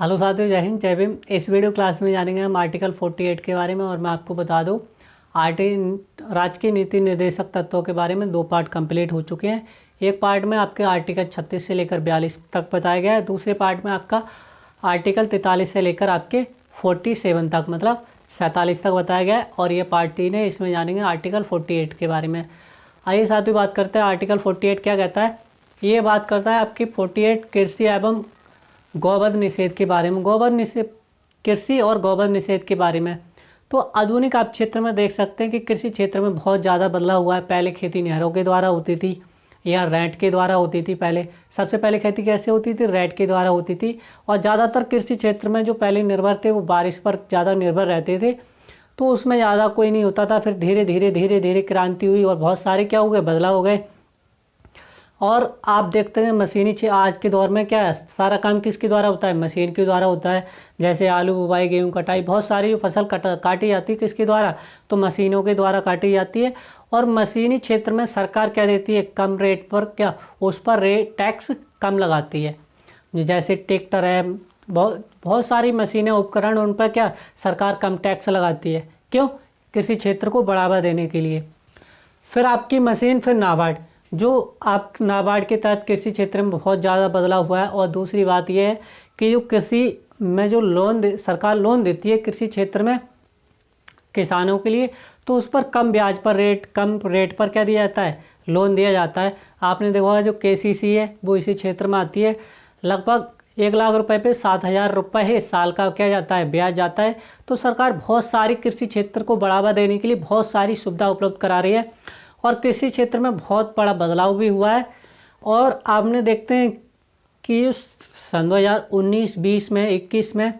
Hello साथियों, जय हिंद जय भीम। इस वीडियो क्लास में जानेंगे हम आर्टिकल 48 के बारे में। और मैं आपको बता दूं, राजकीय नीति निर्देशक तत्वों के बारे में 2 पार्ट कंप्लीट हो चुके हैं। एक पार्ट में आपके आर्टिकल 36 से लेकर 42 तक बताया गया है। दूसरे पार्ट में आपका आर्टिकल 43 से लेकर आपके 47 तक मतलब 47 तक बताया गया है। और ये पार्ट 3 है, इसमें जानेंगे आर्टिकल 48 के बारे में। आइए साथियों बात करते हैं आर्टिकल 48 क्या कहता है। ये बात करता है आपकी 48 कृषि एवं गौवध निषेध के बारे में। गौवध निषेध, कृषि और गौवध निषेध के बारे में। तो आधुनिक आप क्षेत्र में देख सकते हैं कि कृषि क्षेत्र में बहुत ज़्यादा बदलाव हुआ है। पहले खेती नहरों के द्वारा होती थी या रैंट के द्वारा होती थी। पहले सबसे पहले खेती कैसे होती थी? रैंट के द्वारा होती थी। और ज़्यादातर कृषि क्षेत्र में जो पहले निर्भर थे वो बारिश पर ज़्यादा निर्भर रहते थे, तो उसमें ज़्यादा कोई नहीं होता था। फिर धीरे धीरे क्रांति हुई और बहुत सारे क्या हो गए, बदलाव हो गए। और आप देखते हैं मशीनी आज के दौर में क्या है, सारा काम किसके द्वारा होता है? मशीन के द्वारा होता है। जैसे आलू बुवाई, गेहूं कटाई, बहुत सारी जो फसल काटी जाती है किसके द्वारा? तो मशीनों के द्वारा काटी जाती है। और मशीनी क्षेत्र में सरकार क्या देती है? कम रेट पर क्या उस पर टैक्स कम लगाती है। जैसे ट्रैक्टर है, बहुत सारी मशीनें, उपकरण, उन पर क्या सरकार कम टैक्स लगाती है। क्यों? कृषि क्षेत्र को बढ़ावा देने के लिए। फिर आपकी मशीन, फिर नाबार्ड, जो आप नाबार्ड के तहत कृषि क्षेत्र में बहुत ज़्यादा बदलाव हुआ है। और दूसरी बात यह है कि जो कृषि में जो सरकार लोन देती है कृषि क्षेत्र में किसानों के लिए, तो उस पर कम ब्याज पर कम रेट पर क्या दिया जाता है? लोन दिया जाता है। आपने देखा होगा जो KCC है वो इसी क्षेत्र में आती है। लगभग 1 लाख रुपए पे 7,000 रुपये है साल का क्या जाता है? ब्याज जाता है। तो सरकार बहुत सारी कृषि क्षेत्र को बढ़ावा देने के लिए बहुत सारी सुविधा उपलब्ध करा रही है। और कृषि क्षेत्र में बहुत बड़ा बदलाव भी हुआ है। और आपने देखते हैं कि सन 2019, 20 में, 21 में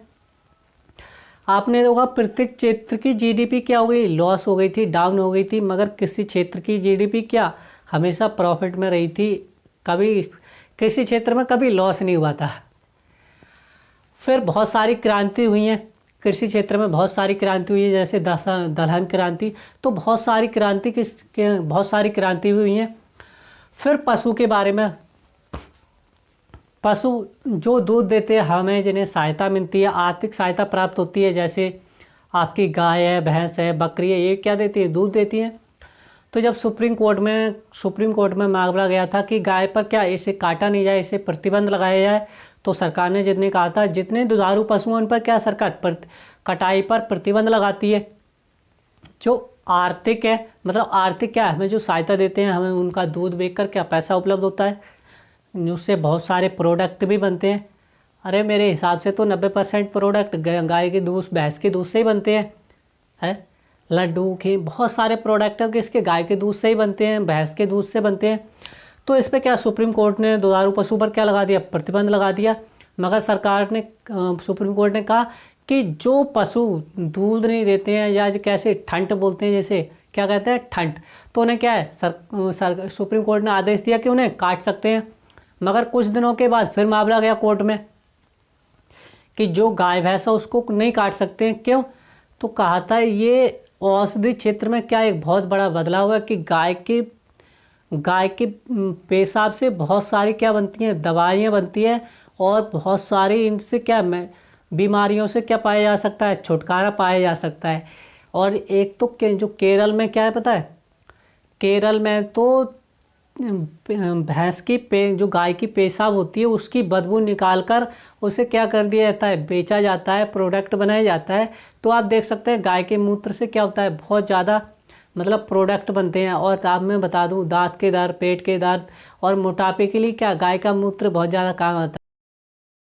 आपने देखा प्रत्येक क्षेत्र की GDP क्या हो गई? लॉस हो गई थी, डाउन हो गई थी। मगर कृषि क्षेत्र की GDP क्या हमेशा प्रॉफिट में रही थी। कभी कृषि क्षेत्र में कभी लॉस नहीं हुआ था। फिर बहुत सारी क्रांति हुई हैं कृषि क्षेत्र में, बहुत सारी क्रांति हुई है। जैसे दलहन क्रांति, तो बहुत सारी क्रांति हुई हैं। फिर पशु के बारे में, पशु जो दूध देते हैं हमें, जिन्हें सहायता मिलती है, आर्थिक सहायता प्राप्त होती है। जैसे आपकी गाय है, भैंस है, बकरी है, ये क्या देती है? दूध देती है। तो जब सुप्रीम कोर्ट में मामला गया था कि गाय पर क्या इसे काटा नहीं जाए, इसे प्रतिबंध लगाया जाए, तो सरकार ने जितने कहा था जितने दुधारू पशु हैं उन पर क्या सरकार कटाई पर प्रतिबंध लगाती है। जो आर्थिक है, मतलब आर्थिक क्या है, हमें जो सहायता देते हैं, हमें उनका दूध बेचकर क्या पैसा उपलब्ध होता है, उससे बहुत सारे प्रोडक्ट भी बनते हैं। अरे मेरे हिसाब से तो 90% प्रोडक्ट गाय के दूध, भैंस के दूध से ही बनते हैं। लड्डू, घी, बहुत सारे प्रोडक्ट है किसके? गाय के दूध से ही बनते हैं, भैंस के दूध से बनते हैं। तो इस पे क्या सुप्रीम कोर्ट ने दुधारू पशु पर क्या लगा दिया? प्रतिबंध लगा दिया। मगर सुप्रीम कोर्ट ने कहा कि जो पशु दूध नहीं देते हैं या कैसे ठंट बोलते हैं, जैसे क्या कहते हैं ठंट, तो उन्हें क्या है सुप्रीम कोर्ट ने आदेश दिया कि उन्हें काट सकते हैं। मगर कुछ दिनों के बाद फिर मामला गया कोर्ट में कि जो गाय भैंस है उसको नहीं काट सकते हैं। क्यों? तो कहा था ये औषधि क्षेत्र में क्या एक बहुत बड़ा बदलाव है कि गाय के पेशाब से बहुत सारी क्या बनती हैं? दवाइयाँ बनती हैं। और बहुत सारी इनसे क्या बीमारियों से क्या पाया जा सकता है? छुटकारा पाया जा सकता है। और एक तो जो केरल में क्या है पता है? केरल में तो भैंस की जो गाय की पेशाब होती है उसकी बदबू निकालकर उसे क्या कर दिया जाता है? बेचा जाता है, प्रोडक्ट बनाया जाता है। तो आप देख सकते हैं गाय के मूत्र से क्या होता है? बहुत ज़्यादा मतलब प्रोडक्ट बनते हैं। और आप मैं बता दूं, दांत के दर्द, पेट के दर्द और मोटापे के लिए क्या गाय का मूत्र बहुत ज़्यादा काम आता है।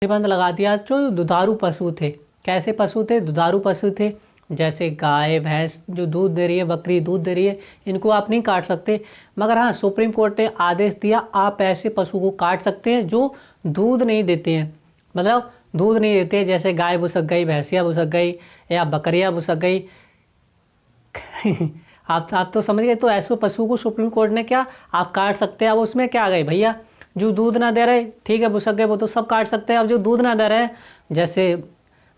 प्रतिबंध लगा दिया। जो दुधारू पशु थे, कैसे पशु थे? दुधारू पशु थे। जैसे गाय भैंस जो दूध दे रही है, बकरी दूध दे रही है, इनको आप नहीं काट सकते। मगर हाँ, सुप्रीम कोर्ट ने आदेश दिया आप ऐसे पशु को काट सकते हैं जो दूध नहीं देते हैं। मतलब दूध नहीं देते हैं, जैसे गाय भुसक गई, भैंसिया भुसक गई या बकरियाँ भुसक गई। आप तो समझ गए। तो ऐसे पशु को सुप्रीम कोर्ट ने क्या आप काट सकते हैं। अब उसमें क्या आ गए भैया, जो दूध ना दे रहे, ठीक है भुसक गए, वो तो सब काट सकते हैं। अब जो दूध ना दे रहे, जैसे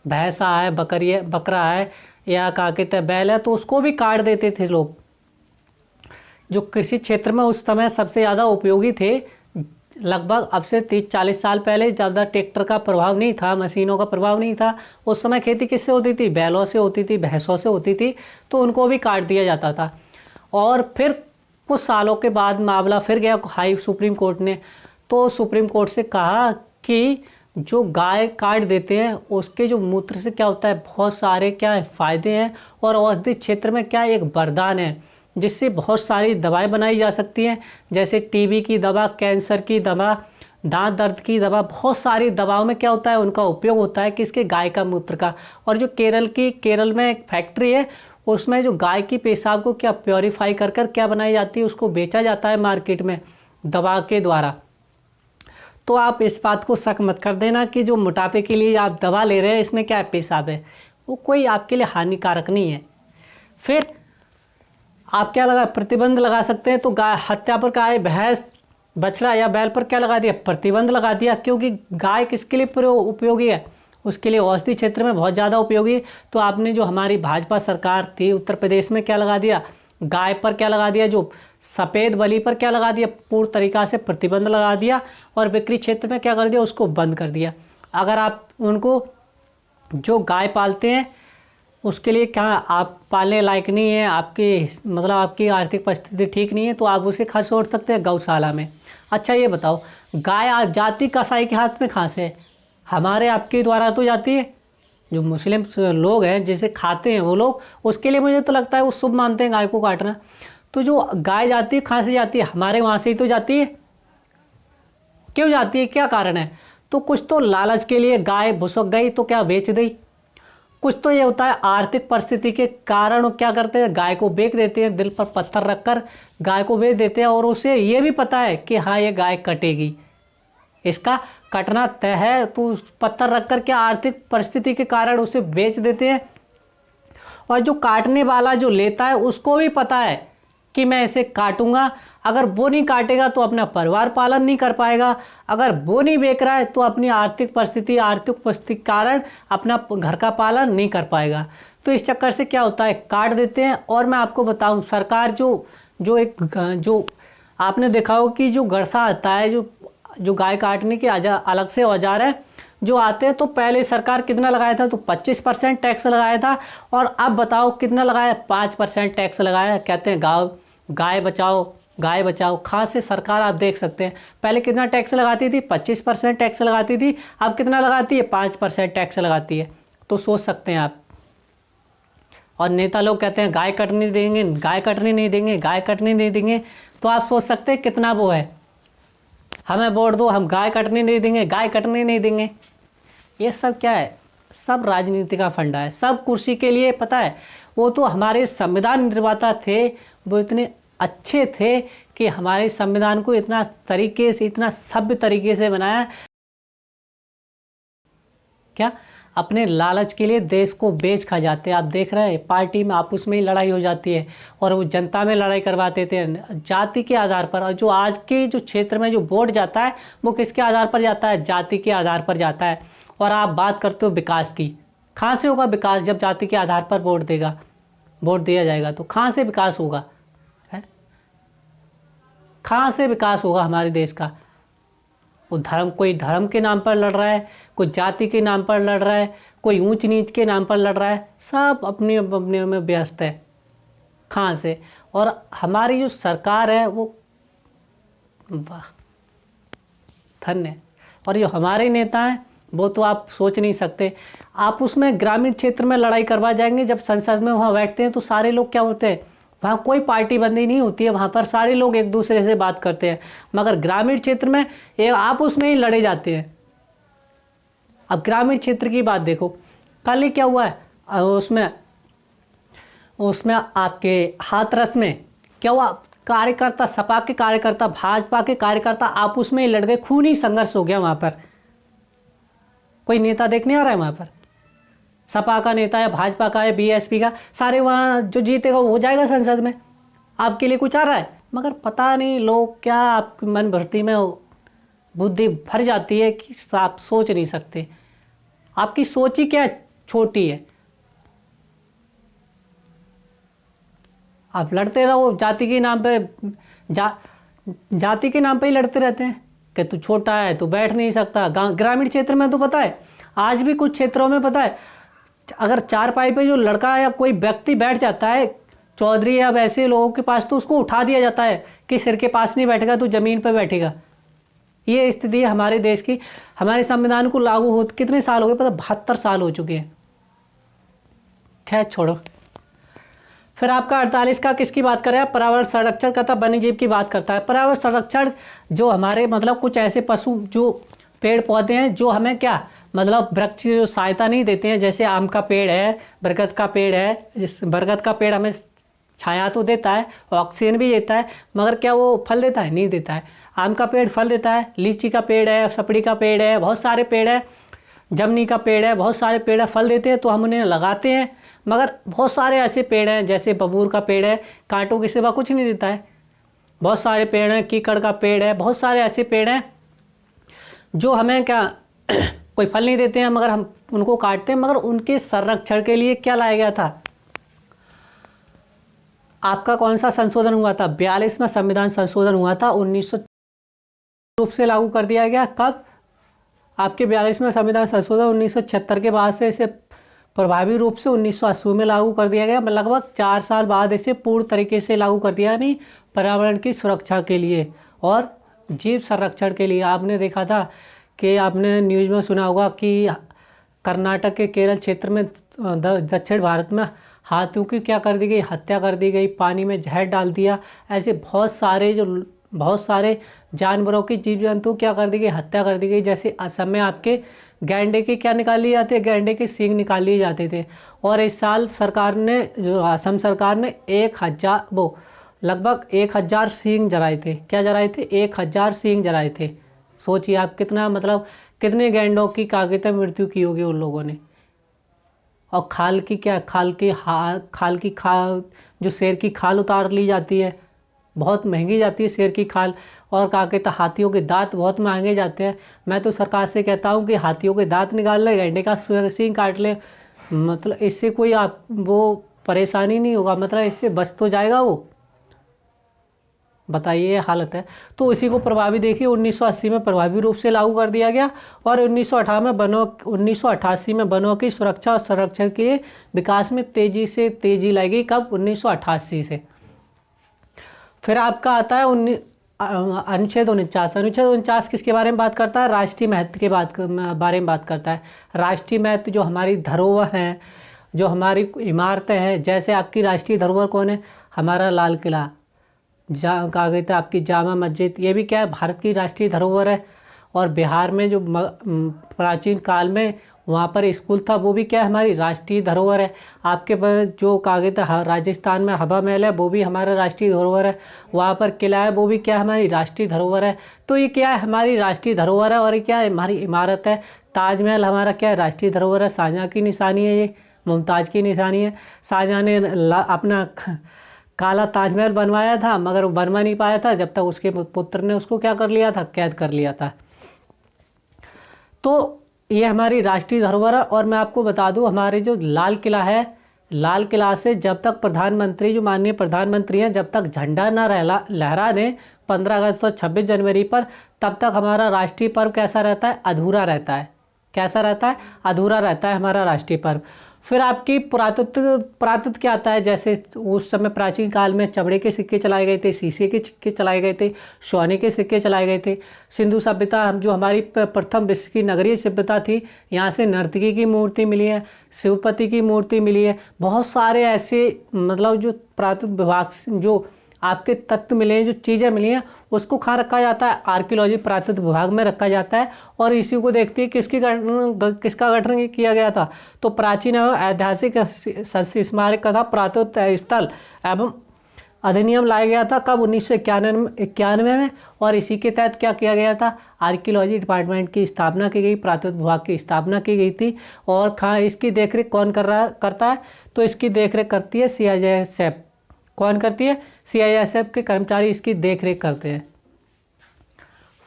भैंसा है, बकरा है या क्या कहते हैं बैल है, तो उसको भी काट देते थे लोग। जो कृषि क्षेत्र में उस समय सबसे ज़्यादा उपयोगी थे लगभग अब से 30-40 साल पहले ज़्यादा ट्रैक्टर का प्रभाव नहीं था, मशीनों का प्रभाव नहीं था। उस समय खेती किससे होती थी? बैलों से होती थी, भैंसों से होती थी। तो उनको भी काट दिया जाता था। और फिर कुछ सालों के बाद मामला फिर गया सुप्रीम कोर्ट ने। तो सुप्रीम कोर्ट से कहा कि जो गाय काट देते हैं उसके जो मूत्र से क्या होता है, बहुत सारे क्या फ़ायदे हैं, और औषधि क्षेत्र में क्या एक वरदान है, जिससे बहुत सारी दवाएं बनाई जा सकती हैं, जैसे टीबी की दवा, कैंसर की दवा, दांत दर्द की दवा। बहुत सारी दवाओं में क्या होता है, उनका उपयोग होता है किसके? गाय का मूत्र का। और जो केरल में एक फैक्ट्री है, उसमें जो गाय की पेशाब को क्या प्योरीफाई कर कर क्या बनाई जाती है, उसको बेचा जाता है मार्केट में दवा के द्वारा। तो आप इस बात को शक मत कर देना कि जो मोटापे के लिए आप दवा ले रहे हैं इसमें क्या पेशाब है, वो कोई आपके लिए हानिकारक नहीं है। फिर आप क्या लगा, प्रतिबंध लगा सकते हैं। तो गाय हत्या पर गाय, भैंस, बछड़ा या बैल पर क्या लगा दिया? प्रतिबंध लगा दिया, क्योंकि गाय किसके लिए उपयोगी है? उसके लिए औषधि क्षेत्र में बहुत ज़्यादा उपयोगी। तो आपने जो हमारी भाजपा सरकार थी उत्तर प्रदेश में क्या लगा दिया? गाय पर क्या लगा दिया? जो सफ़ेद बलि पर क्या लगा दिया? पूर्ण तरीक़ा से प्रतिबंध लगा दिया। और बिक्री क्षेत्र में क्या कर दिया? उसको बंद कर दिया। अगर आप उनको जो गाय पालते हैं उसके लिए क्या आप पालने लायक नहीं है, आपकी मतलब आपकी आर्थिक परिस्थिति ठीक नहीं है, तो आप उसे खर्च छोड़ सकते हैं गौशाला में। अच्छा ये बताओ, गाय आज जाती कसाई के हाथ में कहाँ से है? हमारे आपके द्वारा तो जाती है। जो मुस्लिम लोग हैं जिसे खाते हैं वो लोग, उसके लिए मुझे तो लगता है वो शुभ मानते हैं गाय को काटना। तो जो गाय जाती है कहाँ से जाती है? हमारे वहाँ से ही तो जाती है। क्यों जाती है, क्या कारण है? तो कुछ तो लालच के लिए गाय भुसक गई तो क्या बेच दी, कुछ तो ये होता है आर्थिक परिस्थिति के कारण। वो क्या करते हैं, गाय को बेच देते हैं, दिल पर पत्थर रखकर गाय को बेच देते हैं। और उसे ये भी पता है कि हाँ ये गाय कटेगी, इसका कटना तय है, तो पत्थर रखकर क्या आर्थिक परिस्थिति के कारण उसे बेच देते हैं। और जो काटने वाला जो लेता है उसको भी पता है कि मैं इसे काटूंगा, अगर वो नहीं काटेगा तो अपना परिवार पालन नहीं कर पाएगा, अगर वो नहीं बेच रहा है तो अपनी आर्थिक परिस्थिति के कारण अपना घर का पालन नहीं कर पाएगा। तो इस चक्कर से क्या होता है, काट देते हैं। और मैं आपको बताऊं, सरकार जो आपने देखा हो कि जो गड़सा आता है, जो गाय काटने के अलग से औजार है जो आते हैं, तो पहले सरकार कितना लगाया था? तो 25% टैक्स लगाया था। और अब बताओ कितना लगाया? 5% टैक्स लगाया। कहते हैं गाय बचाओ, गाय बचाओ। कहाँ से सरकार, आप देख सकते हैं पहले कितना टैक्स लगाती थी? 25% टैक्स लगाती थी। अब कितना लगाती है? 5% टैक्स लगाती है। तो सोच सकते हैं आप। और नेता लोग कहते हैं गाय कटने देंगे, गाय कटने नहीं देंगे, गाय कटने नहीं देंगे। तो आप सोच सकते हैं कितना वो है, हमें वोट दो, हम गाय कटने नहीं देंगे, गाय कटने नहीं देंगे। ये सब क्या है? सब राजनीति का फंडा है, सब कुर्सी के लिए। पता है, वो तो हमारे संविधान निर्माता थे, वो इतने अच्छे थे कि हमारे संविधान को इतना तरीके से, इतना सभ्य तरीके से बनाया। क्या अपने लालच के लिए देश को बेच खा जाते हैं। आप देख रहे हैं पार्टी में आपस में ही लड़ाई हो जाती है, और वो जनता में लड़ाई करवाते थे जाति के आधार पर। और जो आज के जो क्षेत्र में जो वोट जाता है वो किसके आधार पर जाता है? जाति के आधार पर जाता है। और आप बात करते हो विकास की, कहाँ से होगा विकास जब जाति के आधार पर वोट दिया जाएगा? तो कहाँ से विकास होगा? कहाँ से विकास होगा हमारे देश का? वो कोई धर्म के नाम पर लड़ रहा है, कोई जाति के नाम पर लड़ रहा है, कोई ऊंच नीच के नाम पर लड़ रहा है, सब अपने अपने में व्यस्त है। कहाँ से? और हमारी जो सरकार है वो, वाह धन्य। और जो हमारे नेता हैं वो तो आप सोच नहीं सकते। आप उसमें ग्रामीण क्षेत्र में लड़ाई करवा जाएंगे, जब संसद में वहाँ बैठते हैं तो सारे लोग क्या होते हैं, वहाँ कोई पार्टी बंदी नहीं होती है, वहाँ पर सारे लोग एक दूसरे से बात करते हैं। मगर ग्रामीण क्षेत्र में ये आप उसमें ही लड़े जाते हैं। अब ग्रामीण क्षेत्र की बात देखो, कल ही क्या हुआ है उसमें आपके हाथरस में क्या हुआ? कार्यकर्ता, सपा के कार्यकर्ता, भाजपा के कार्यकर्ता आप उसमें ही लड़ गए, खूनी संघर्ष हो गया वहाँ पर। कोई नेता देखने आ रहा है वहाँ पर? सपा का नेता है, भाजपा का है, बीएसपी का, सारे वहाँ जो जीतेगा वो हो जाएगा संसद में। आपके लिए कुछ आ रहा है? मगर पता नहीं लोग क्या, आपकी मन भर्ती में बुद्धि भर जाती है कि आप सोच नहीं सकते। आपकी सोच ही क्या छोटी है। आप लड़ते रहो जाति के नाम पे, जाति के नाम पे ही लड़ते रहते हैं। कि तू छोटा है, तू बैठ नहीं सकता। ग्रामीण क्षेत्र में तो पता है, आज भी कुछ क्षेत्रों में पता है, अगर चारपाई पे जो लड़का या कोई व्यक्ति बैठ जाता है, चौधरी या वैसे लोगों के पास, तो उसको उठा दिया जाता है कि सिर के पास नहीं बैठेगा, तू जमीन पर बैठेगा। ये स्थिति है हमारे देश की। हमारे संविधान को लागू हो कितने साल हो गए पता? 72 साल हो चुके हैं। खैर छोड़ो। फिर आपका 48 का किसकी बात कर रहा है? पर्यावरण संरक्षण का, वन्य जीव की बात करता है। पर्यावरण संरक्षण जो हमारे मतलब कुछ ऐसे पशु जो पेड़ पौधे हैं जो हमें क्या मतलब वृक्ष जो सहायता नहीं देते हैं, जैसे आम का पेड़ है, बरगद का पेड़ है। जिस बरगद का पेड़ हमें छाया तो देता है, ऑक्सीजन भी देता है, मगर क्या वो फल देता है? नहीं देता है। आम का पेड़ फल देता है, लीची का पेड़ है, सपड़ी का पेड़ है, बहुत सारे पेड़ है, जमनी का पेड़ है, बहुत सारे पेड़ है, फल देते हैं तो हम उन्हें लगाते हैं। मगर बहुत सारे ऐसे पेड़ हैं, जैसे बबूर का पेड़ है, कांटों के सिवा कुछ नहीं देता है। बहुत सारे पेड़ हैं, कीकड़ का पेड़ है, बहुत सारे ऐसे पेड़ हैं जो हमें क्या कोई फल नहीं देते हैं, मगर हम उनको काटते हैं। मगर उनके संरक्षण के लिए क्या लाया गया था? आपका कौन सा संशोधन हुआ था? 42वां संविधान संशोधन हुआ था, 1900 रूप से लागू कर दिया गया। कब? आपके 42वां संविधान संशोधन 1976 के बाद से इसे प्रभावी रूप से 1980 में लागू कर दिया गया। लगभग 4 साल बाद इसे पूर्ण तरीके से लागू कर दिया, यानी पर्यावरण की सुरक्षा के लिए और जीव संरक्षण के लिए। आपने देखा था कि आपने न्यूज़ में सुना होगा कि कर्नाटक के केरल क्षेत्र में, दक्षिण भारत में हाथियों की क्या कर दी गई? हत्या कर दी गई, पानी में जहर डाल दिया। ऐसे बहुत सारे जानवरों की, जीव जंतु क्या कर दी गई? हत्या कर दी गई। जैसे असम में आपके गैंडे के क्या निकाल लिए जाते? गैंडे के सींग निकाल लिए जाते थे। और इस साल सरकार ने, जो असम सरकार ने लगभग 1000 सींग जलाए थे। क्या जलाए थे? 1000 सींग जलाए थे। सोचिए आप कितना मतलब कितने गैंडों की कागिता मृत्यु की होगी उन लोगों ने। और खाल की जो शेर की खाल उतार ली जाती है, बहुत महंगी जाती है शेर की खाल। और क्या कहते हैं, हाथियों के दांत बहुत महंगे जाते हैं। मैं तो सरकार से कहता हूँ कि हाथियों के दांत निकाल ले, गैंडे का सींग काट ले, मतलब इससे कोई आप वो परेशानी नहीं होगा, मतलब इससे बच तो जाएगा वो। बताइए, ये हालत है। तो इसी को प्रभावी देखिए 1980 में प्रभावी रूप से लागू कर दिया गया और 1988 में वनों की सुरक्षा और संरक्षण के विकास में तेजी लाई गई। कब? 1988 से। फिर आपका आता है अनुच्छेद 49। अनुच्छेद 49 किसके बारे में बात करता है? राष्ट्रीय महत्व के बारे में बात करता है। राष्ट्रीय महत्व जो हमारी धरोहर है, जो हमारी इमारतें हैं, जैसे आपकी राष्ट्रीय धरोहर कौन है? हमारा लाल किला, कहा गया था आपकी जामा मस्जिद, ये भी क्या है? भारत की राष्ट्रीय धरोहर है। और बिहार में जो प्राचीन काल में वहाँ पर स्कूल था, वो भी क्या है? हमारी राष्ट्रीय धरोहर है। आपके जो कहा गया था राजस्थान में हवा महल है, वो भी हमारा राष्ट्रीय धरोहर है। वहाँ पर किला है, वो भी क्या है? हमारी राष्ट्रीय धरोहर है। तो ये क्या है? हमारी राष्ट्रीय धरोहर है। और ये क्या है? हमारी इमारत है। ताजमहल हमारा क्या है? राष्ट्रीय धरोहर है। शाहजहाँ की निशानी है, ये मुमताज़ की निशानी है। शाहजहाँ ने अपना काला ताजमहल बनवाया था, मगर वो बनवा नहीं पाया था जब तक उसके पुत्र ने उसको क्या कर लिया था? कैद कर लिया था। तो ये हमारी राष्ट्रीय धरोहर है। और मैं आपको बता दूं, हमारे जो लाल किला है, लाल किला से जब तक प्रधानमंत्री, जो माननीय प्रधानमंत्री हैं, जब तक झंडा न लहरा दें 15 अगस्त और 26 जनवरी पर, तब तक हमारा राष्ट्रीय पर्व कैसा रहता है? अधूरा रहता है। कैसा रहता है? अधूरा रहता है हमारा राष्ट्रीय पर्व। फिर आपकी पुरातत्व क्या आता है? जैसे उस समय प्राचीन काल में चमड़े के सिक्के चलाए गए थे, शीशे के सिक्के चलाए गए थे, सोने के सिक्के चलाए गए थे। सिंधु सभ्यता, हम जो हमारी प्रथम विश्व की नगरीय सभ्यता थी, यहाँ से नर्तकी की मूर्ति मिली है, शिवपति की मूर्ति मिली है। बहुत सारे ऐसे मतलब जो पुरातत्व विभाग जो आपके तत्व मिले हैं, जो चीज़ें मिली हैं, उसको कहाँ रखा जाता है? आर्कियोलॉजी पुरातत्व विभाग में रखा जाता है। और इसी को देखते हैं किसका गठन किया गया था? तो प्राचीन एवं ऐतिहासिक स्मारक तथा पुरातत्व स्थल एवं अधिनियम लाया गया था। कब? 1991 में। और इसी के तहत क्या किया गया था? आर्कियोलॉजी डिपार्टमेंट की स्थापना की गई, पुरातत्व विभाग की स्थापना की गई थी। और इसकी देखरेख कौन करता है? तो इसकी देखरेख करती है CISF। कौन करती है? CISF के कर्मचारी इसकी देखरेख करते हैं।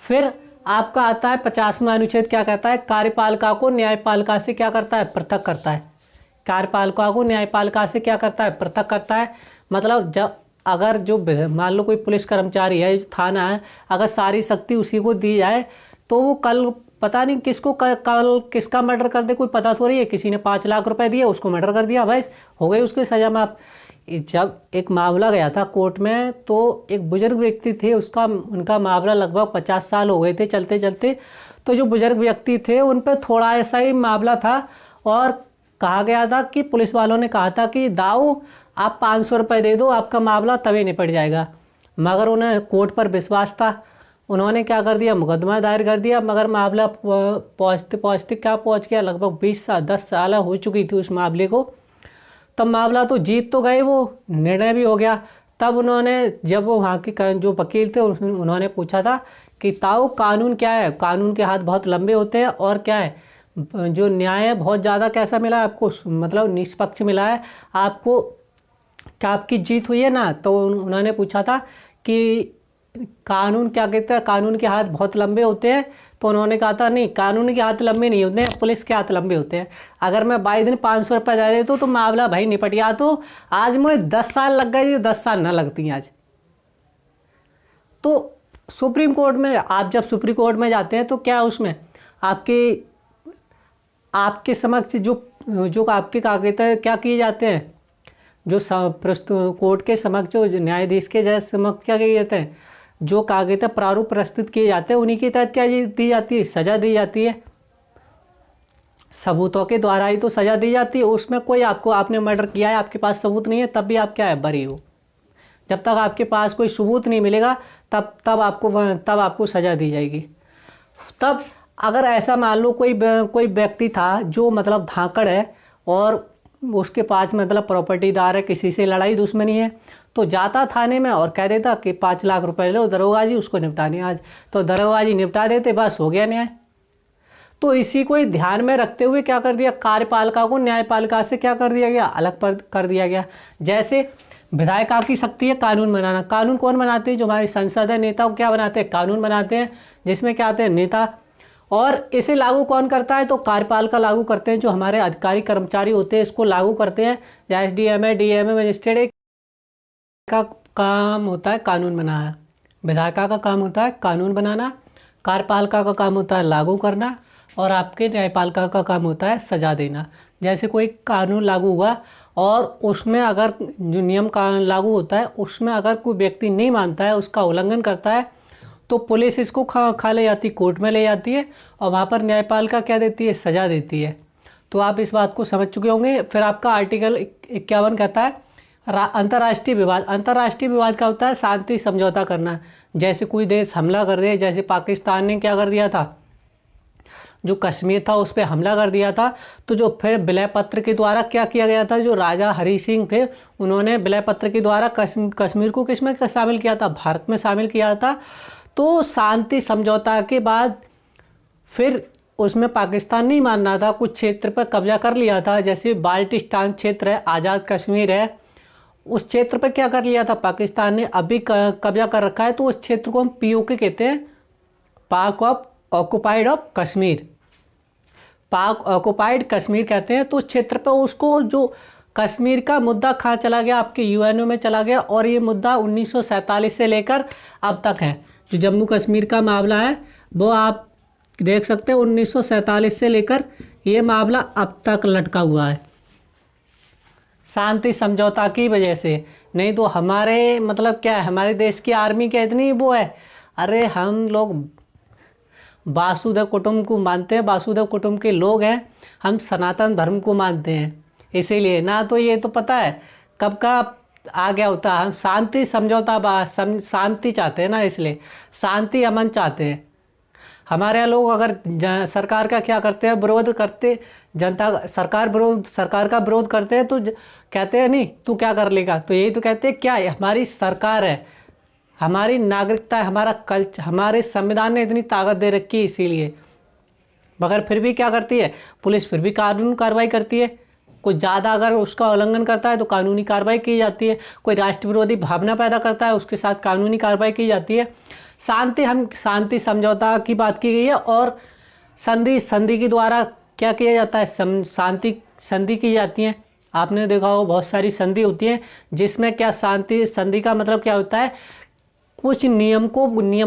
फिर आपका आता है 50वां अनुच्छेद। क्या कहता है? कार्यपालिका को न्यायपालिका से क्या करता है? पृथक करता है। कार्यपालिका को न्यायपालिका से क्या करता है? पृथक करता है। मतलब जब अगर जो मान लो कोई पुलिस कर्मचारी है, जो थाना है, अगर सारी शक्ति उसी को दी जाए तो वो कल पता नहीं किसको कल किसका मर्डर कर दे, कोई पता थोड़ी है। किसी ने 5 लाख रुपए दिए, उसको मर्डर कर दिया, भाई हो गई उसकी सजा माफ। जब एक मामला गया था कोर्ट में, तो एक बुजुर्ग व्यक्ति थे, उनका मामला लगभग 50 साल हो गए थे चलते चलते। तो जो बुजुर्ग व्यक्ति थे उन पर थोड़ा ऐसा ही मामला था और कहा गया था कि पुलिस वालों ने कहा था कि दाऊ आप 500 रुपये दे दो, आपका मामला तभी निपट जाएगा। मगर उन्हें कोर्ट पर विश्वास था, उन्होंने क्या कर दिया, मुकदमा दायर कर दिया। मगर मामला पहुँचते पहुँचते क्या पहुँच गया, लगभग 10 साल हो चुकी थी उस मामले को। तब मामला तो जीत तो गए, वो निर्णय भी हो गया। तब उन्होंने, जब वो वहाँ के जो वकील थे उन्होंने पूछा था कि ताऊ कानून क्या है, कानून के हाथ बहुत लंबे होते हैं और क्या है, जो न्याय है बहुत ज़्यादा कैसा मिला आपको, मतलब निष्पक्ष मिला है आपको, क्या आपकी जीत हुई है ना। तो उन्होंने पूछा था कि कानून क्या कहता है, कानून के हाथ बहुत लंबे होते हैं। तो उन्होंने कहा था नहीं, कानून के हाथ लंबे नहीं होते हैं, पुलिस के हाथ लंबे होते हैं। अगर मैं 22 दिन 500 रुपये दे देता तो मामला भाई निपट गया। तो आज मुझे 10 साल लग गए, 10 साल ना लगती आज। तो सुप्रीम कोर्ट में, आप जब सुप्रीम कोर्ट में जाते हैं तो क्या उसमें आपके समक्ष जो आपके कागज क्या किए जाते हैं, जो कोर्ट के समक्ष, जो न्यायाधीश के जैसे समक्ष क्या किए जाते हैं, जो कागज प्रारूप प्रस्तुत किए जाते हैं, उन्हीं के तहत क्या दी जाती है, सजा दी जाती है। सबूतों के द्वारा ही तो सजा दी जाती है। उसमें कोई आपने मर्डर किया है, आपके पास सबूत नहीं है, तब भी आप क्या है, बरी हो। जब तक आपके पास कोई सबूत नहीं मिलेगा तब आपको सजा दी जाएगी। तब अगर ऐसा मान लो कोई व्यक्ति था जो मतलब धाकड़ है और उसके पास मतलब प्रॉपर्टीदार है, किसी से लड़ाई दुश्मनी है, तो जाता थाने में और कह देता कि 5 लाख रुपए लो दरोगा जी, उसको निपटाने आज। तो दरोगा जी निपटा देते, बस हो गया न्याय। तो इसी को ध्यान में रखते हुए क्या कर दिया, कार्यपालिका को न्यायपालिका से क्या कर दिया गया, अलग कर दिया गया। जैसे विधायिका की शक्ति है कानून बनाना। कानून कौन बनाते हैं, जो हमारी संसद है, नेता क्या बनाते हैं, कानून बनाते हैं, जिसमें क्या आते हैं, नेता। और इसे लागू कौन करता है, तो कार्यपालिका लागू करते हैं, जो हमारे अधिकारी कर्मचारी होते हैं इसको लागू करते हैं। या एसडीएम है, डीएम है, मजिस्ट्रेट का काम होता है कानून बनाना, विधायिका का काम होता है कानून बनाना, कार्यपालिका का काम होता है लागू करना, और आपके न्यायपालिका का काम होता है सजा देना। जैसे कोई कानून लागू हुआ और उसमें अगर जो नियम कानून लागू होता है उसमें अगर कोई व्यक्ति नहीं मानता है, उसका उल्लंघन करता है, तो पुलिस इसको खा ले जाती, कोर्ट में ले जाती है और वहाँ पर न्यायपालिका क्या देती है, सजा देती है। तो आप इस बात को समझ चुके होंगे। फिर आपका आर्टिकल 51 कहता है अंतर्राष्ट्रीय विवाद। अंतर्राष्ट्रीय विवाद क्या होता है, शांति समझौता करना। जैसे कोई देश हमला कर दे, जैसे पाकिस्तान ने क्या कर दिया था, जो कश्मीर था उस पर हमला कर दिया था, तो जो फिर विलय पत्र के द्वारा क्या किया गया था, जो राजा हरि सिंह थे उन्होंने विलय पत्र के द्वारा कश्मीर को किस में शामिल किया था, भारत में शामिल किया था। तो शांति समझौता के बाद फिर उसमें पाकिस्तान नहीं मान रहा था, कुछ क्षेत्र पर कब्जा कर लिया था, जैसे बाल्टिस्तान क्षेत्र है, आज़ाद कश्मीर है, उस क्षेत्र पर क्या कर लिया था पाकिस्तान ने, अभी कब्जा कर रखा है। तो उस क्षेत्र को हम पीओके कहते हैं, पाक ऑक्युपाइड ऑफ कश्मीर, पाक ऑक्युपाइड कश्मीर कहते हैं। तो उस क्षेत्र पर उसको, जो कश्मीर का मुद्दा कहाँ चला गया, आपके यूएनओ में चला गया, और ये मुद्दा 1947 से लेकर अब तक है। जो जम्मू कश्मीर का मामला है वो आप देख सकते हैं 1947 से लेकर ये मामला अब तक लटका हुआ है, शांति समझौता की वजह से। नहीं तो हमारे मतलब क्या है, हमारे देश की आर्मी क्या इतनी वो है, अरे हम लोग वासुदेव कुटुंब को मानते हैं, वासुदेव कुटुंब के लोग हैं, हम सनातन धर्म को मानते हैं, इसीलिए ना तो ये तो पता है कब का आ गया होता है। हम शांति समझौता शांति चाहते हैं ना, इसलिए शांति अमन चाहते हैं। हमारे यहाँ लोग अगर सरकार का क्या करते हैं, विरोध करते, जनता सरकार का विरोध करते हैं तो कहते हैं नहीं तू क्या कर लेगा, तो यही तो कहते हैं क्या हमारी सरकार है, हमारी नागरिकता है, हमारा कल्चर, हमारे संविधान ने इतनी ताकत दे रखी है इसीलिए। मगर फिर भी क्या करती है पुलिस, फिर भी कानूनी कार्रवाई करती है। कोई ज़्यादा अगर उसका उल्लंघन करता है तो कानूनी कार्रवाई की जाती है। कोई राष्ट्र विरोधी भावना पैदा करता है उसके साथ कानूनी कार्रवाई की जाती है। शांति समझौता की बात की गई है, और संधि के द्वारा क्या किया जाता है, शांति संधि की जाती है आपने देखा हो बहुत सारी संधि होती है जिसमें क्या शांति संधि का मतलब क्या होता है, कुछ नियम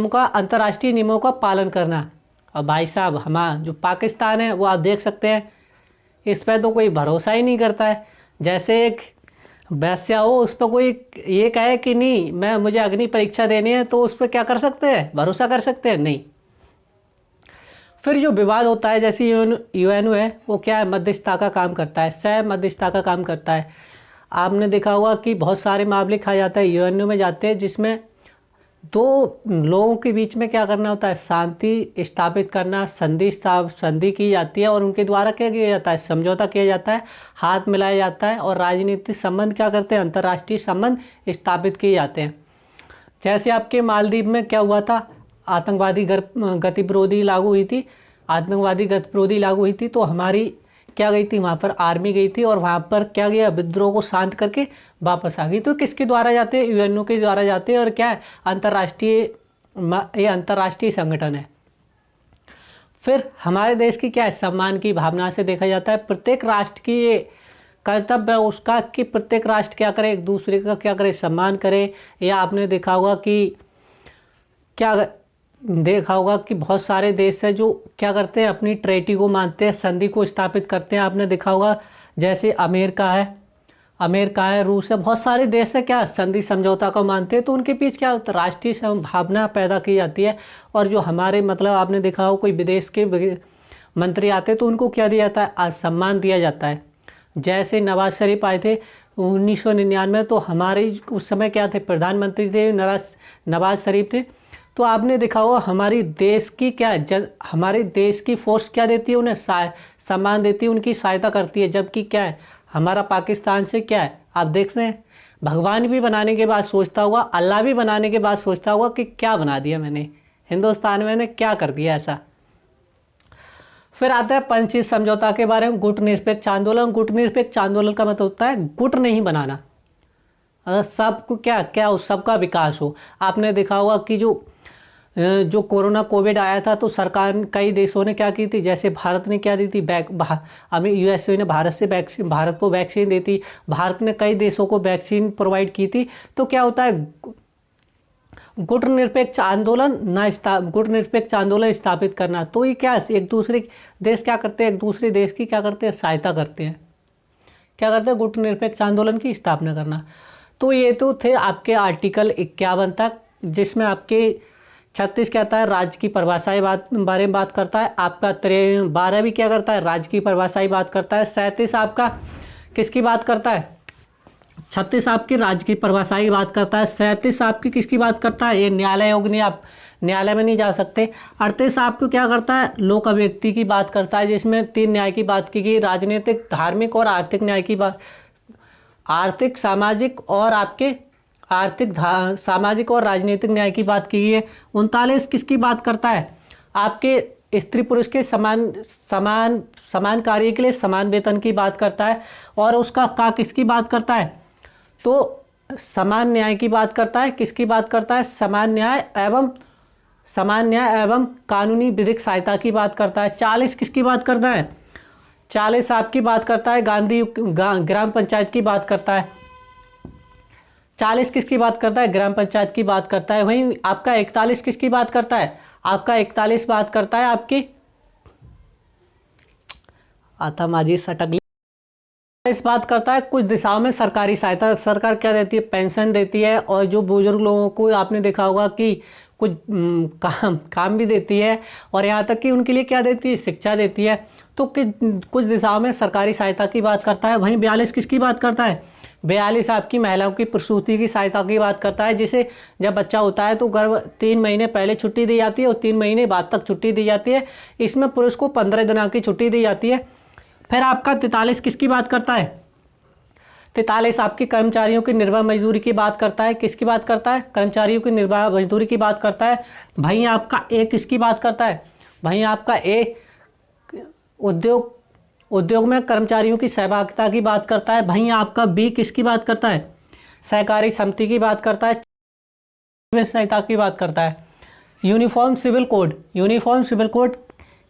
का अंतर्राष्ट्रीय नियमों का पालन करना। और भाई साहब हमारा जो पाकिस्तान है वो आप देख सकते हैं, इस पर तो कोई भरोसा ही नहीं करता है। जैसे एक वैश्या हो, उस पर कोई ये कहे कि नहीं मैं मुझे अग्नि परीक्षा देनी है, तो उस पर क्या कर सकते हैं, भरोसा कर सकते हैं, नहीं। फिर जो विवाद होता है, जैसे यूएनओ है वो क्या है, मध्यस्थता का काम करता है, सह मध्यस्थता का काम करता है। आपने देखा होगा कि बहुत सारे मामले खा जाते हैं यूएनओ में जाते हैं, जिसमें दो लोगों के बीच में क्या करना होता है, शांति स्थापित करना, संधि की जाती है और उनके द्वारा क्या किया जाता है, समझौता किया जाता है, हाथ मिलाया जाता है और राजनीतिक संबंध क्या करते हैं, अंतर्राष्ट्रीय संबंध स्थापित किए जाते हैं। जैसे आपके मालदीव में क्या हुआ था, आतंकवादी गतिविरोधी लागू हुई थी, आतंकवादी गतिविरोधी लागू हुई थी, तो हमारी क्या गई थी, वहाँ पर आर्मी गई थी और वहाँ पर क्या गया, विद्रोह को शांत करके वापस आ गई। तो किसके द्वारा जाते हैं, यूएनओ के द्वारा जाते हैं और क्या है, ये अंतर्राष्ट्रीय संगठन है। फिर हमारे देश की क्या है, सम्मान की भावना से देखा जाता है। प्रत्येक राष्ट्र की ये कर्तव्य है उसका कि प्रत्येक राष्ट्र क्या करे, एक दूसरे का क्या करे, सम्मान करे। या आपने देखा होगा कि बहुत सारे देश है जो क्या करते हैं, अपनी ट्रेटी को मानते हैं, संधि को स्थापित करते हैं। आपने देखा होगा जैसे अमेरिका है, रूस है, बहुत सारे देश है क्या संधि समझौता को मानते हैं। तो उनके बीच क्या होता है, राष्ट्रीय भावना पैदा की जाती है। और जो हमारे मतलब आपने देखा हो कोई विदेश के मंत्री आते हैं तो उनको क्या दिया जाता है, सम्मान दिया जाता है। जैसे नवाज शरीफ आए थे 1999, तो हमारे उस समय क्या थे, प्रधानमंत्री थे नवाज शरीफ थे। तो आपने देखा होगा हमारी देश की हमारे देश की फोर्स क्या देती है, उन्हें सम्मान देती है, उनकी सहायता करती है। जबकि क्या है, हमारा पाकिस्तान से क्या है, आप देखते हैं भगवान भी बनाने के बाद सोचता हुआ, अल्लाह भी बनाने के बाद सोचता हुआ कि क्या बना दिया मैंने, हिंदुस्तान में मैंने क्या कर दिया ऐसा। फिर आता है पंचशील समझौता के बारे में, गुट निरपेक्ष आंदोलन। गुट निरपेक्ष आंदोलन का मतलब होता है गुट नहीं बनाना, सबको क्या सबका विकास हो। आपने देखा होगा कि जो कोविड आया था तो सरकार कई देशों ने क्या की थी, जैसे भारत ने क्या दी थी, हमें यूएसए ने भारत को वैक्सीन दी थी, भारत ने कई देशों को वैक्सीन प्रोवाइड की थी। तो क्या होता है, गुट निरपेक्ष आंदोलन स्थापित करना। तो ये क्या, एक दूसरे देश क्या करते हैं, एक दूसरे देश की क्या करते हैं, सहायता करते हैं, क्या करते हैं, गुट निरपेक्ष आंदोलन की स्थापना करना। तो ये तो थे आपके आर्टिकल 51 तक, जिसमें आपके 36 कहता है राज्य की परिभाषाई बारे में बात करता है। आपका 12 भी क्या करता है, राज्य की परिभाषाई बात करता है। 37 आपका किसकी बात करता है, 36 आपकी राज्य की परिभाषाई बात करता है। 37 आपकी किसकी बात करता है, ये न्यायालय योग नहीं, आप न्यायालय में नहीं जा सकते। 38 आपको क्या करता है, लोक अभिव्यक्ति की बात करता है, जिसमें 3 न्याय की बात की गई, राजनीतिक, धार्मिक और आर्थिक न्याय की बात, आर्थिक सामाजिक और राजनीतिक न्याय की बात की गई है। 39 किसकी बात करता है, आपके स्त्री पुरुष के समान कार्य के लिए समान वेतन की बात करता है। और उसका किसकी बात करता है, तो समान न्याय की बात करता है। किसकी बात करता है, समान न्याय एवं कानूनी विधिक सहायता की बात करता है। 40 किसकी बात करता है, 40 आपकी बात करता है गांधी ग्राम पंचायत की बात करता है। 40 किसकी बात करता है, ग्राम पंचायत की बात करता है। वहीं आपका 41 किसकी बात करता है, आपका 41 बात करता है आपकी आता माझी सटक, इस बात करता है कुछ दिशाओं में सरकारी सहायता, सरकार क्या देती है, पेंशन देती है। और जो बुजुर्ग लोगों को आपने देखा होगा कि कुछ काम भी देती है, और यहाँ तक कि उनके लिए क्या देती है, शिक्षा देती है। तो कुछ दिशाओं में सरकारी सहायता की बात करता है। वहीं 42 किसकी बात करता है, 42 आपकी महिलाओं की प्रसूति की सहायता की बात करता है, जिसे जब बच्चा होता है तो गर्भ 3 महीने पहले छुट्टी दी जाती है और 3 महीने बाद तक छुट्टी दी जाती है। इसमें पुरुष को 15 दिनों की छुट्टी दी जाती है। फिर आपका 43 किसकी बात करता है, 43 आपकी कर्मचारियों की निर्बाध मजदूरी की बात करता है। किसकी बात करता है, कर्मचारियों की निर्बाध मजदूरी की बात करता है। भाई आपका ए किसकी बात करता है, भाई आपका ए उद्योग में कर्मचारियों की सहभागिता की बात करता है। भाई आपका बी किसकी बात करता है, सहकारी समिति की बात करता है, संहिता की बात करता है। यूनिफॉर्म सिविल कोड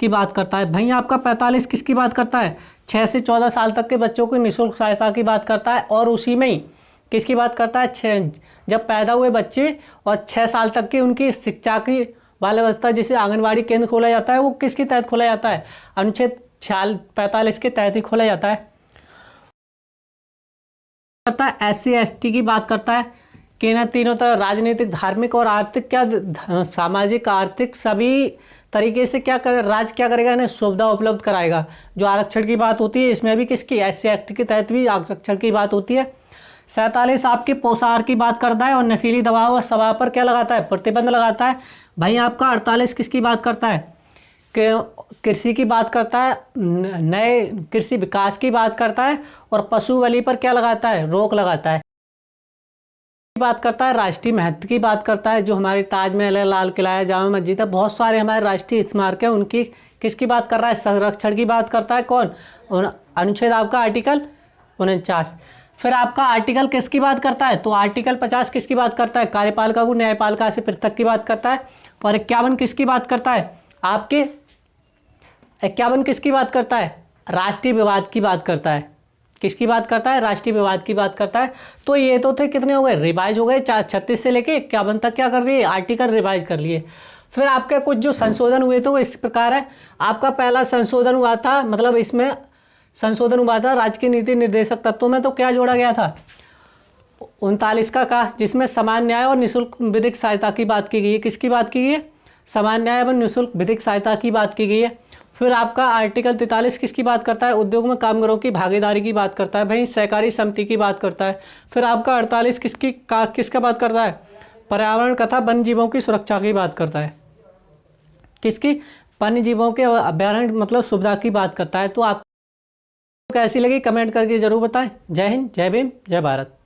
की बात करता है। भाई आपका 45 किसकी बात करता है? 6 से 14 साल तक के बच्चों की निःशुल्क सहायता की बात करता है। और उसी में ही किसकी बात करता है? जब पैदा हुए बच्चे और 6 साल तक की उनकी शिक्षा की बाल अवस्था जिसे आंगनबाड़ी केंद्र खोला जाता है, वो किसके तहत खोला जाता है? अनुच्छेद 45 के तहत ही खोला जाता है। करता है SC ST की बात करता है कि ना तीनों तरह राजनीतिक, धार्मिक और आर्थिक, क्या सामाजिक आर्थिक सभी तरीके से क्या कर राज्य क्या करेगा? ना सुविधा उपलब्ध कराएगा। जो आरक्षण की बात होती है इसमें भी किसकी? SC एक्ट के तहत भी आरक्षण की बात होती है। 47 आपके पोषाहार की बात करता है और नशीली दवाओं और शराब पर क्या लगाता है? प्रतिबंध लगाता है। भाई आपका 48 किसकी बात करता है? कृषि की बात करता है, नए कृषि विकास की बात करता है और पशु बलि पर क्या लगाता है? रोक लगाता है। बात करता है राष्ट्रीय महत्व की बात करता है, जो हमारे ताजमहल है, लाल किला है, जामा मस्जिद है, बहुत सारे हमारे राष्ट्रीय स्मारक है, उनकी किसकी बात कर रहा है? संरक्षण की बात करता है। कौन? अनुच्छेद आपका आर्टिकल 49। फिर आपका आर्टिकल किसकी बात करता है? तो आर्टिकल 50 किसकी बात करता है? कार्यपालिका को न्यायपालिका से पृथक की बात करता है। और 51 किसकी बात करता है? आपके 51 किसकी बात करता है? राष्ट्रीय विवाद की बात करता है। किसकी बात करता है? राष्ट्रीय विवाद की बात करता है। तो ये तो थे कितने हो गए? रिवाइज हो गए। 36 से लेके 51 तक क्या कर लिए? आर्टिकल रिवाइज कर लिए। फिर आपके कुछ जो संशोधन हुए थे वो इस प्रकार है। आपका पहला संशोधन हुआ था, मतलब इसमें संशोधन हुआ था राज्य की नीति निर्देशक तत्वों में, तो क्या जोड़ा गया था? 39 का जिसमें समान न्याय और निःशुल्क विधिक सहायता की बात की गई है। किसकी बात की गई है? समान न्याय एवं निःशुल्क विधिक सहायता की बात की गई है। फिर आपका आर्टिकल 43 किसकी बात करता है? उद्योग में कामगारों की भागीदारी की बात करता है। भाई सहकारी समिति की बात करता है। फिर आपका 48 किसका बात करता है? पर्यावरण तथा वन्य जीवों की सुरक्षा की बात करता है। किसकी? वन्य जीवों के अभ्यारण्य मतलब सुविधा की बात करता है। तो आपको कैसी लगी कमेंट करके जरूर बताएं। जय हिंद, जय भीम, जय भारत।